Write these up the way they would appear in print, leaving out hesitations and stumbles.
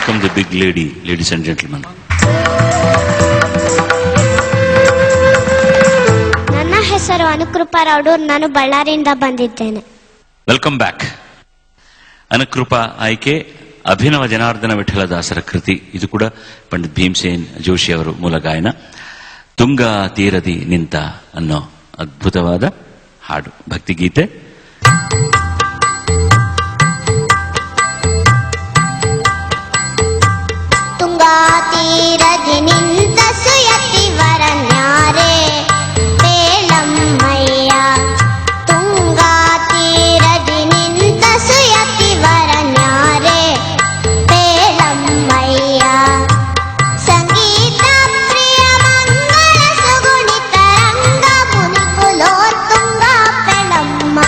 Welcome the big lady, ladies and gentleman. ನನ್ನ ಹೆಸರು ಅನುಕೃಪಾ ರೌಡೂರ್, ನಾನು ಬಳ್ಳಾರಿಯಿಂದ ಬಂದಿದ್ದೇನೆ. Welcome back. ಅನುಕೃಪಾ ಆಯ್ಕೆ ಅಭಿನವ ಜನಾರ್ದನ ವಿಠಲದಾಸರ ಕೃತಿ. ಇದು ಕೂಡ ಪಂಡಿತ್ ಭೀಮಸೇನ್ ಜೋಶಿ ಅವರು ಮೂಲ ಗಾಯನ. ತುಂಗಾ ತೀರದಿ ನಿಂತ ಅನ್ನೋ ಅದ್ಭುತವಾದ ಹಾಡು, ಭಕ್ತಿಗೀತೆ. ತುಂಗಾ ತೀರದಿ ನಿಂತ ಸುಯತಿ ವರನ್ಯಾರೆ ಬೇಲಮ್ಮಯ್ಯ. ತುಂಗಾ ತೀರದಿ ನಿಂತ ಸುಯತಿ ವರನ್ಯಾರೆ ಬೇಲಮ್ಮಯ್ಯ. ಸಂಗೀತ ಪ್ರಿಯ ಮಂಗಳ ಸುಗುಣಿತ ರಂಗ ಮುನಿಕುಲೋ ತುಂಗಾ ಪೆಳಮ್ಮ.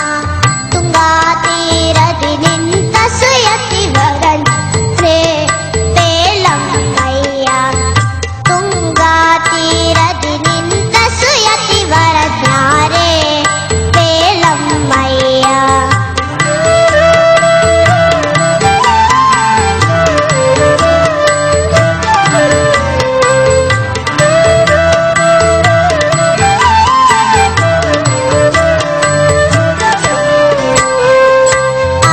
ತುಂಗಾ ತೀರದಿ ನಿಂತ ಸುಯತಿ ವರನ್ಯಾರೆ ಬೇಲಮ್ಮಯ್ಯ. ತುಂಗಾ ತೀರದಿ ನಿಂತ ಸುಯತಿ ವರನ್ಯಾರೆ ಬೇಲಮ್ಮಯ್ಯ.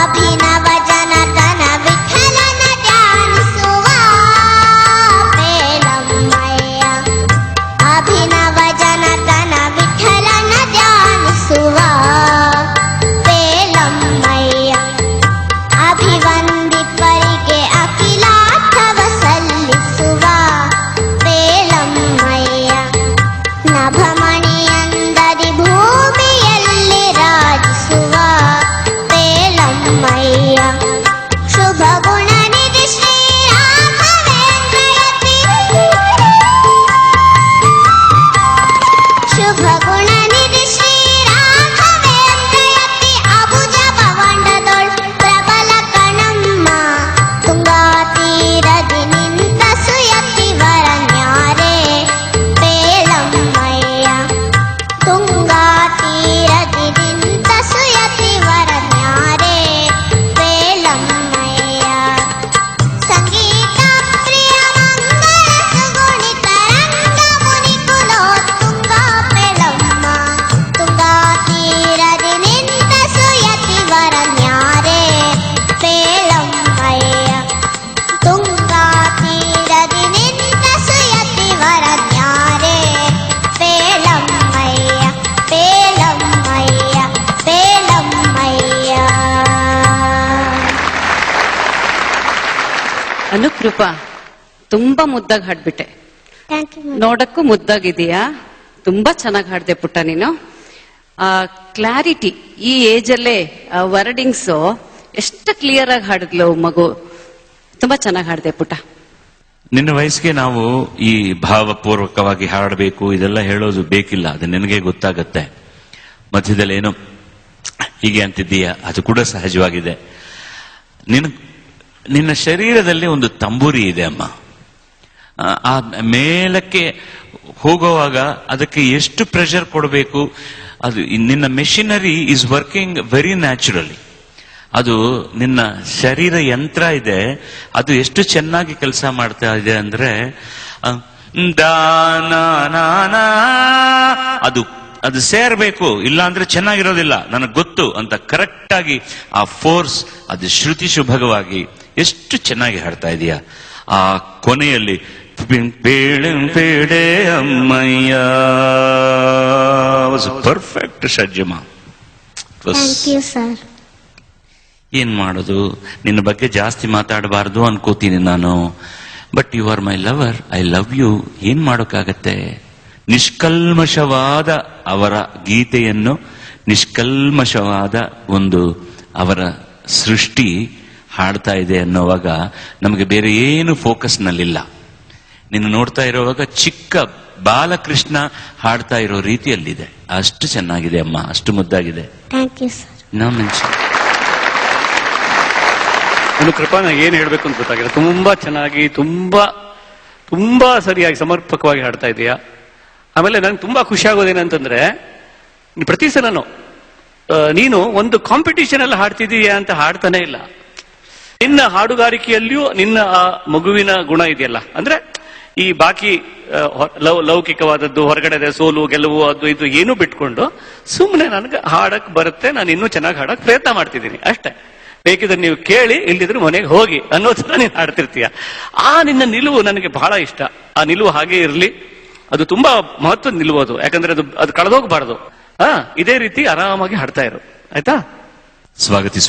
ಅಭಿನವ ಜನತನ ವಿಠಲನ ಧ್ಯಾನಿಸುವ ಬೇಲಮ್ಮಯ್ಯ. ಅಭಿನವ ಜನತನ ವಿಠಲನ ಧ್ಯಾನಿಸುವ ಬೇಲಮ್ಮಯ್ಯ. ಅಭಿವಂದಿತರಿಗೆ ಅಖಿಲಾರ್ಥವ ಸಲ್ಲಿಸುವ ಬೇಲಮ್ಮಯ್ಯ. ನಭಮಣಿಯಂದದಿ ಭೂಮಿಯಲ್ಲಿ ರಾಜಿಸುವ ಬೇಲಮ್ಮಯ್ಯ. ಶುಭ ಗುಣನಿಧಿ ಶ್ರೀ ರಾಘವೇಂದ್ರಯತಿ. ಶುಭ ಗುಣನಿಧಿ ಶ್ರೀ ರಾಘವೇಂದ್ರಯತಿ. ಅಬುಜ ಭವಂಡದೊಳ್ ಪ್ರಬಲ ಕಣಮ್ಮ. ತುಂಗಾ ತೀರದಿ ನಿಂತ ಸುಯತಿ ವರನ್ಯಾರೆ ಬೇಲಮ್ಮಯ್ಯ. ತುಂಗಾ ತೀರದಿ ನಿಂತ ಸುಯತಿ ವರನ್ಯಾರೆ ಬೇಲಮ್ಮಯ್ಯ. ಸಂಗೀತ ಪ್ರಿಯ ಮಂಗಳ ಸುಗುಣಿತ ರಂಗ ಮುನಿಕುಲೋ ತುಂಗಾ ಪೆಳಮ್ಮ. ತುಂಗಾ ತೀರದಿ ನಿಂತ ಸುಯತಿ ವರನ್ಯಾರೆ ಬೇಲಮ್ಮಯ್ಯ. ತುಂಗಾ ತೀರದಿ ನಿಂತ ಸುಯತಿ ವರನ್ಯಾರೆ ಬೇಲಮ್ಮಯ್ಯ. ಬೇಲಮ್ಮಯ್ಯ ಬೇಲಮ್ಮಯ್ಯ. ಅನುಕೃಪಾ, ತುಂಬಾ ಮುದ್ದಾಗಿ ಹಾಡ್ಬಿಟ್ಟೆ. Thank you. ನೋಡಕ್ಕೂ ಮುದ್ದಾಗಿದೆಯಾ, ತುಂಬಾ ಚೆನ್ನಾಗಿ ಹಾಡ್ದೆ ಪುಟ್ಟ ನೀನು. ಕ್ಲಾರಿಟಿ, ಈ ಏಜ್ ಅಲ್ಲೇ ವರ್ಡಿಂಗ್ಸ್ ಎಷ್ಟು ಕ್ಲಿಯರ್ ಆಗಿ ಹಾಡಿದ್ಲು ಮಗು. ತುಂಬಾ ಚೆನ್ನಾಗಿ ಹಾಡ್ದೆ ಪುಟ್ಟ. ನಿನ್ನ ವಯಸ್ಸಿಗೆ ನಾವು ಈ ಭಾವಪೂರ್ವಕವಾಗಿ ಹಾಡಬೇಕು ಇದೆಲ್ಲ ಹೇಳೋದು ಬೇಕಿಲ್ಲ, ಅದು ನಿನಗೆ ಗೊತ್ತಾಗತ್ತೆ. ಮಧ್ಯದಲ್ಲಿ ಏನೋ ಹೀಗೆ ಅಂತಿದ್ದೀಯ, ಅದು ಕೂಡ ಸಹಜವಾಗಿದೆ. ನಿನ್ನ ಶರೀರದಲ್ಲಿ ಒಂದು ತಂಬೂರಿ ಇದೆ ಅಮ್ಮ. ಆ ಮೇಲಕ್ಕೆ ಹೋಗುವಾಗ ಅದಕ್ಕೆ ಎಷ್ಟು ಪ್ರೆಷರ್ ಕೊಡಬೇಕು, ಅದು ನಿನ್ನ machinery is working very naturally. ಅದು ನಿನ್ನ ಶರೀರ ಯಂತ್ರ ಇದೆ, ಅದು ಎಷ್ಟು ಚೆನ್ನಾಗಿ ಕೆಲಸ ಮಾಡ್ತಾ ಇದೆ ಅಂದ್ರೆ ಅದು ಸೇರ್ಬೇಕು, ಇಲ್ಲ ಅಂದ್ರೆ ಚೆನ್ನಾಗಿರೋದಿಲ್ಲ, ನನಗೆ ಗೊತ್ತು ಅಂತ ಕರೆಕ್ಟ್ ಆಗಿ ಆ ಫೋರ್ಸ್, ಅದು ಶ್ರುತಿ ಶುಭಗವಾಗಿ ಎಷ್ಟು ಚೆನ್ನಾಗಿ ಹಾಡ್ತಾ ಇದೀಯ. ಆ ಕೊನೆಯಲ್ಲಿ ಪೇಡೆ ಅಮ್ಮಯ್ಯ ವಾಸ್ ಪರ್ಫೆಕ್ಟ್ ಷಡ್ಜಮ. Thank you sir. ಏನ್ ಮಾಡೋದು, ನಿನ್ನ ಬಗ್ಗೆ ಜಾಸ್ತಿ ಮಾತಾಡಬಾರ್ದು ಅನ್ಕೋತೀನಿ ನಾನು. But you are my lover, I love you. ಏನ್ ಮಾಡೋಕ್ಕಾಗತ್ತೆ? ನಿಷ್ಕಲ್ಮಶವಾದ ಅವರ ಗೀತೆಯನ್ನು, ನಿಷ್ಕಲ್ಮಶವಾದ ಒಂದು ಅವರ ಸೃಷ್ಟಿ ಹಾಡ್ತಾ ಇದೆ ಅನ್ನೋವಾಗ ನಮಗೆ ಬೇರೆ ಏನು ಫೋಕಸ್ನಲ್ಲಿಲ್ಲ. ನಿನ್ನ ನೋಡ್ತಾ ಇರೋವಾಗ ಚಿಕ್ಕ ಬಾಲಕೃಷ್ಣ ಹಾಡ್ತಾ ಇರೋ ರೀತಿಯಲ್ಲಿದೆ. ಅಷ್ಟು ಚೆನ್ನಾಗಿದೆ ಅಮ್ಮ, ಅಷ್ಟು ಮುದ್ದಾಗಿದೆ. Thank you sir. No mention. Anukrupa, ನಾನು ಏನ್ ಹೇಳ್ಬೇಕು ಅಂತ ಗೊತ್ತಾಗಿಲ್ಲ. ತುಂಬಾ ಚೆನ್ನಾಗಿ, ತುಂಬಾ ಸರಿಯಾಗಿ ಸಮರ್ಪಕವಾಗಿ ಹಾಡ್ತಾ ಇದೀಯಾ. ಆಮೇಲೆ ನಂಗೆ ತುಂಬಾ ಖುಷಿ ಆಗೋದೇನಂತಂದ್ರೆ, ಪ್ರತಿ ಸಲನು ನೀನು ಒಂದು ಕಾಂಪಿಟಿಷನ್ ಎಲ್ಲ ಹಾಡ್ತಿದೀಯಾ ಅಂತ ಹಾಡ್ತಾನೆ ಇಲ್ಲ. ನಿನ್ನ ಹಾಡುಗಾರಿಕೆಯಲ್ಲಿಯೂ ನಿನ್ನ ಆ ಮಗುವಿನ ಗುಣ ಇದೆಯಲ್ಲ, ಅಂದ್ರೆ ಈ ಬಾಕಿ ಲೌಕಿಕವಾದದ್ದು, ಹೊರಗಡೆ ಸೋಲು ಗೆಲುವು ಅದು ಇದು ಏನು ಬಿಟ್ಕೊಂಡು ಸುಮ್ಮನೆ ನನಗೆ ಹಾಡಕ್ ಬರುತ್ತೆ, ನಾನು ಇನ್ನೂ ಚೆನ್ನಾಗಿ ಹಾಡಕ್ ಪ್ರಯತ್ನ ಮಾಡ್ತಿದ್ದೀನಿ ಅಷ್ಟೇ. ಬೇಕಿದ್ರೆ ನೀವು ಕೇಳಿ, ಇಲ್ದಿದ್ರೆ ಮನೆಗೆ ಹೋಗಿ ಅನ್ನೋ ತರ ನೀನು ಹಾಡ್ತಿರ್ತೀಯ. ಆ ನಿನ್ನ ನಿಲುವು ನನಗೆ ಬಹಳ ಇಷ್ಟ. ಆ ನಿಲುವು ಹಾಗೆ ಇರಲಿ. ಅದು ತುಂಬಾ ಮಹತ್ವದ ನಿಲುವು ಅದು. ಯಾಕಂದ್ರೆ ಅದು ಕಳೆದೋಗ್ಬಾರ್ದು. ಇದೇ ರೀತಿ ಆರಾಮಾಗಿ ಹಾಡ್ತಾ ಇರು, ಆಯ್ತಾ? ಸ್ವಾಗತಿಸಿ